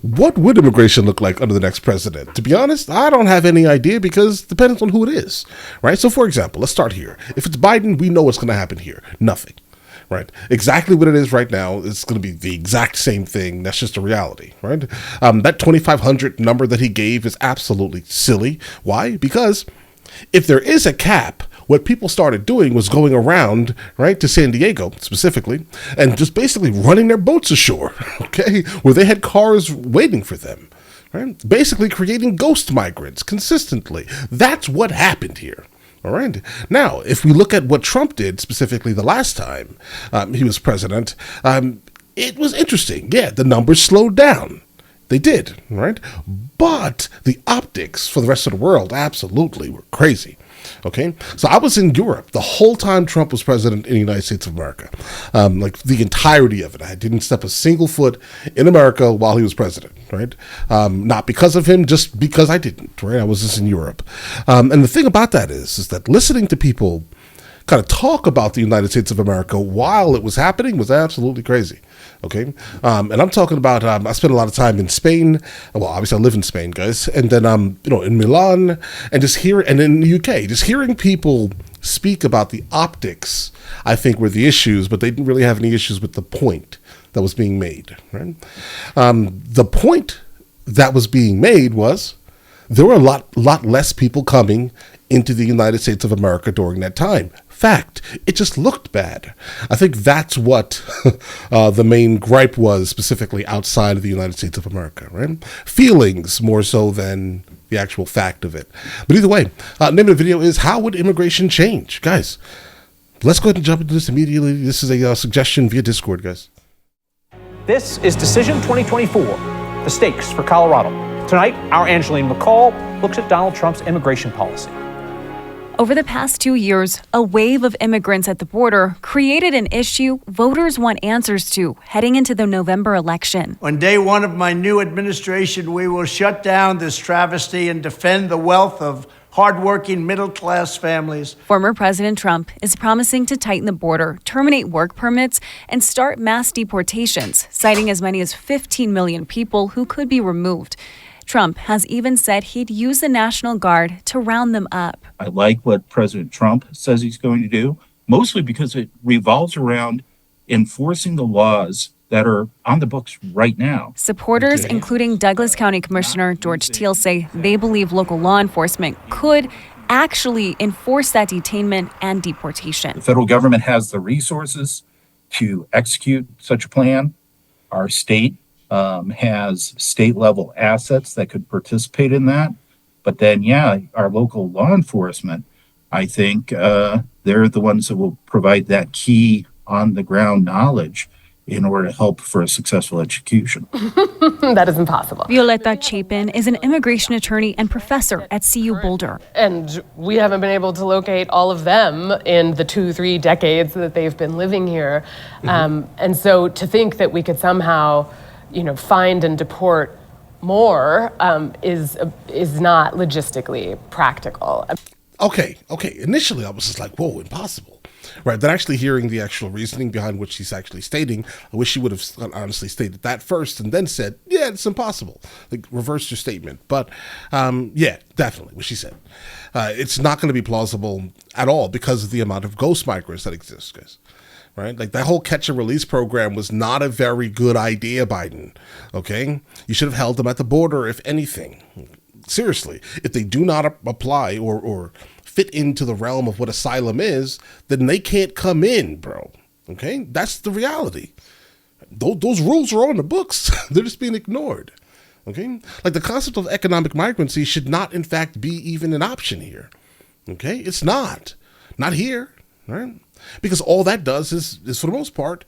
What would immigration look like under the next president? To be honest, I don't have any idea because it depends on who it is, right? So, for example, let's start here. If it's Biden, we know what's going to happen here. Nothing, right? Exactly what it is right now, it's going to be the exact same thing. That's just a reality, right? That 2,500 number that he gave is absolutely silly. Why? Because if there is a cap, what people started doing was going around, right, to San Diego specifically, and just basically running their boats ashore, okay, where they had cars waiting for them, right? Basically creating ghost migrants consistently. That's what happened here. All right. Now, if we look at what Trump did specifically the last time he was president, it was interesting. Yeah, the numbers slowed down. They did, right? But the optics for the rest of the world absolutely were crazy. Okay, so I was in Europe the whole time Trump was president in the United States of America, like the entirety of it. I didn't step a single foot in America while he was president, right? Not because of him, just because I didn't, right? I was just in Europe. And the thing about that is that listening to people kind of talk about the United States of America while it was happening was absolutely crazy. Okay. And I'm talking about, I spent a lot of time in Spain. Well, obviously I live in Spain, guys. And then, in Milan and and in the UK, just hearing people speak about the optics, I think were the issues, but they didn't really have any issues with the point that was being made, right? The point that was being made was there were a lot less people coming into the United States of America during that time. Fact, it just looked bad. I think that's what the main gripe was, specifically outside of the United States of America, right? Feelings more so than the actual fact of it. But either way, name of the video is How Would Immigration Change? Guys, let's go ahead and jump into this immediately. This is a suggestion via Discord, guys. This is Decision 2024, the stakes for Colorado. Tonight, our Angeline McCall looks at Donald Trump's immigration policy. Over the past 2 years, a wave of immigrants at the border created an issue voters want answers to heading into the November election. On day one of my new administration, we will shut down this travesty and defend the wealth of hardworking middle-class families. Former President Trump is promising to tighten the border, terminate work permits, and start mass deportations, citing as many as 15 million people who could be removed. Trump has even said he'd use the National Guard to round them up. I like what President Trump says he's going to do, mostly because it revolves around enforcing the laws that are on the books right now. Supporters, including Douglas County Commissioner George Teal, say they believe local law enforcement could actually enforce that detainment and deportation. The federal government has the resources to execute such a plan. Our state has state-level assets that could participate in that. But then, our local law enforcement, I think they're the ones that will provide that key on-the-ground knowledge in order to help for a successful execution. That is impossible. Violeta Chapin is an immigration attorney and professor at CU Boulder. And we haven't been able to locate all of them in the 2-3 decades that they've been living here. And so to think that we could somehow find and deport more is not logistically practical. Okay. Initially, I was just like, whoa, impossible. Right. Then actually hearing the actual reasoning behind what she's actually stating, I wish she would have honestly stated that first and then said, yeah, it's impossible. Like, reverse your statement. But definitely what she said. It's not going to be plausible at all because of the amount of ghost migrants that exist, guys. Right? Like, that whole catch and release program was not a very good idea, Biden. Okay? You should have held them at the border, if anything. Seriously, if they do not apply or fit into the realm of what asylum is, then they can't come in, bro. Okay? That's the reality. Those rules are on the books. They're just being ignored. Okay? Like, the concept of economic migrancy should not, in fact, be even an option here. Okay? It's not. Not here. Right? Because all that does is for the most part,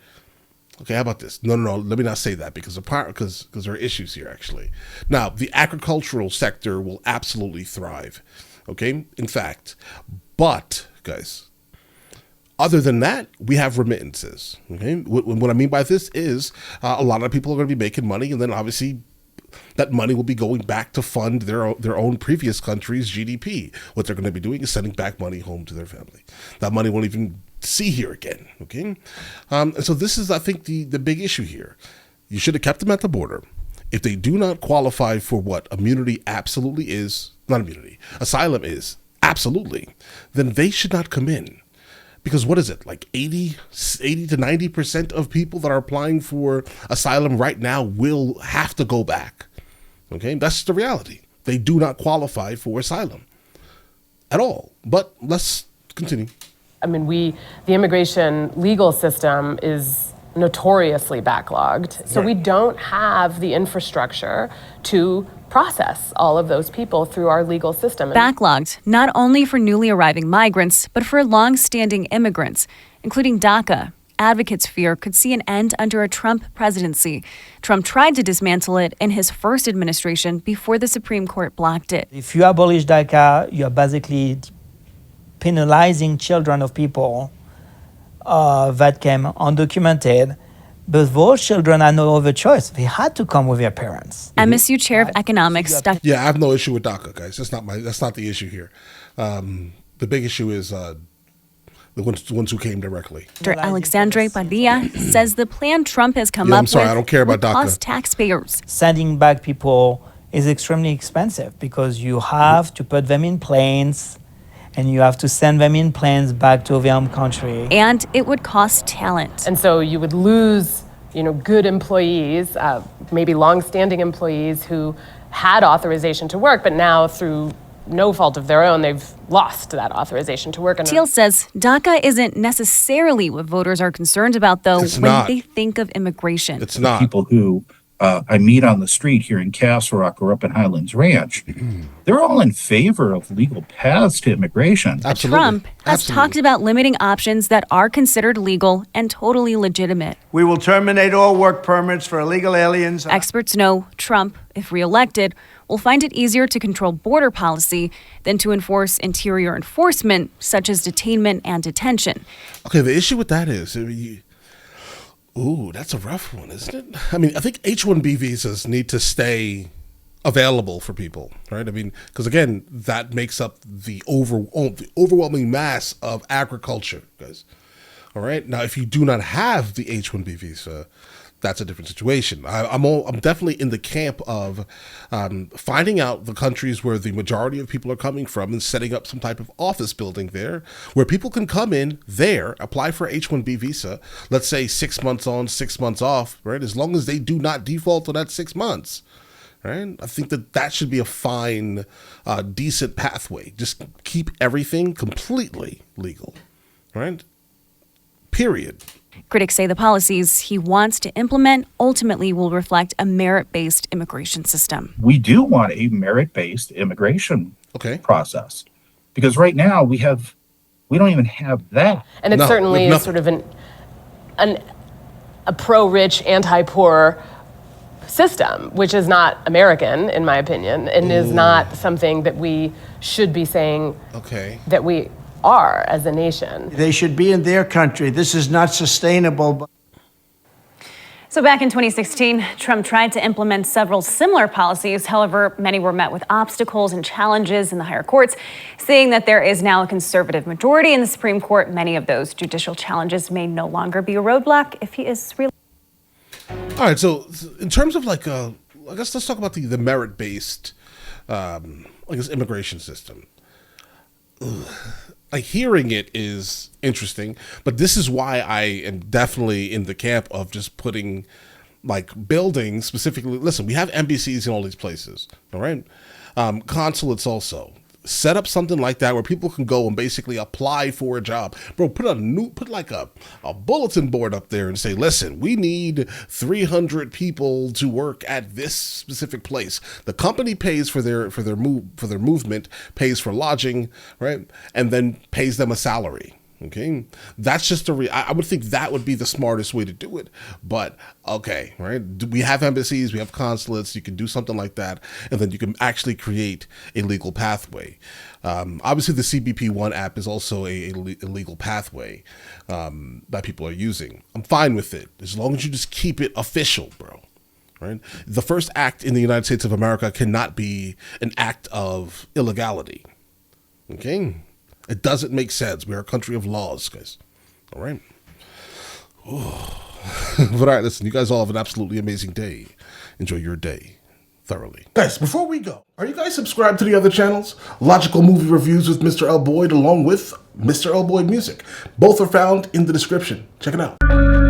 okay, how about this? No, let me not say that because there are issues here, actually. Now, the agricultural sector will absolutely thrive, okay, in fact. But, guys, other than that, we have remittances, okay? What I mean by this is a lot of people are going to be making money, and then obviously that money will be going back to fund their own previous country's GDP. What they're going to be doing is sending back money home to their family. That money won't even see here again, okay? And so this is, I think, the big issue here. You should have kept them at the border. If they do not qualify for what immunity absolutely is, not immunity, asylum is, absolutely, then they should not come in. Because what is it, like 80 to 90% of people that are applying for asylum right now will have to go back. Okay, that's the reality. They do not qualify for asylum at all. But let's continue. I mean, the immigration legal system is notoriously backlogged. So Right. we don't have the infrastructure to process all of those people through our legal system. Backlogged, not only for newly arriving migrants, but for long-standing immigrants, including DACA. Advocates fear could see an end under a Trump presidency. Trump tried to dismantle it in his first administration before the Supreme Court blocked it. If you abolish DACA, you're basically penalizing children of people that came undocumented. But those children had no other choice. They had to come with their parents. MSU Chair of Economics, Dr. Yeah, I have no issue with DACA, guys. That's not the issue here. The big issue is the ones who came directly. Alexandre Padilla says the plan Trump has come Yeah, I'm up sorry, with I don't care about will DACA. cost taxpayers. Sending back people is extremely expensive because you have to put them in planes and you have to send them in planes back to their home country. And it would cost talent. And so you would lose, good employees, maybe long-standing employees who had authorization to work, but now through no fault of their own, they've lost that authorization to work. Teal says DACA isn't necessarily what voters are concerned about, though, It's when not. they think of immigration. It's not. People who I meet on the street here in Castle Rock or up in Highlands Ranch, they're all in favor of legal paths to immigration. Absolutely. Trump has Absolutely. talked about limiting options that are considered legal and totally legitimate. We will terminate all work permits for illegal aliens. Experts know Trump, if reelected, will find it easier to control border policy than to enforce interior enforcement, such as detainment and detention. Okay, the issue with that is, ooh, that's a rough one, isn't it? I mean, I think H-1B visas need to stay available for people, right? I mean, because again, that makes up the overwhelming mass of agriculture, guys. All right. Now, if you do not have the H-1B visa, that's a different situation. I'm definitely in the camp of finding out the countries where the majority of people are coming from and setting up some type of office building there where people can come in there, apply for H-1B visa, let's say 6 months on, 6 months off, right? As long as they do not default on that 6 months, right? I think that should be a fine, decent pathway. Just keep everything completely legal, right? Period. Critics say the policies he wants to implement ultimately will reflect a merit-based immigration system. We do want a merit-based immigration process because right now we don't even have that. And it's certainly sort of a pro-rich, anti-poor system, which is not American, in my opinion, and is not something that we should be saying that we are as a nation. They should be in their country. This is not sustainable. So back in 2016, Trump tried to implement several similar policies. However, many were met with obstacles and challenges in the higher courts. Seeing that there is now a conservative majority in the Supreme Court, many of those judicial challenges may no longer be a roadblock if he is reelected. All right, so in terms of I guess let's talk about the merit-based, immigration system. Hearing it is interesting, but this is why I am definitely in the camp of just putting buildings specifically. Listen, we have embassies in all these places, all right? Consulates also. Set up something like that where people can go and basically apply for a job. Bro, put a bulletin board up there and say, listen, we need 300 people to work at this specific place. The company pays for their movement, pays for lodging, right? And then pays them a salary. Okay, that's just I would think that would be the smartest way to do it. But okay, right? We have embassies, we have consulates. You can do something like that, and then you can actually create a legal pathway. Obviously, the CBP1 app is also a legal pathway that people are using. I'm fine with it as long as you just keep it official, bro. Right? The first act in the United States of America cannot be an act of illegality. Okay. It doesn't make sense. We're a country of laws, guys. All right. Ooh. But all right, listen, you guys all have an absolutely amazing day. Enjoy your day thoroughly. Guys, before we go, are you guys subscribed to the other channels? Logical Movie Reviews with Mr. L. Boyd along with Mr. L. Boyd Music. Both are found in the description. Check it out.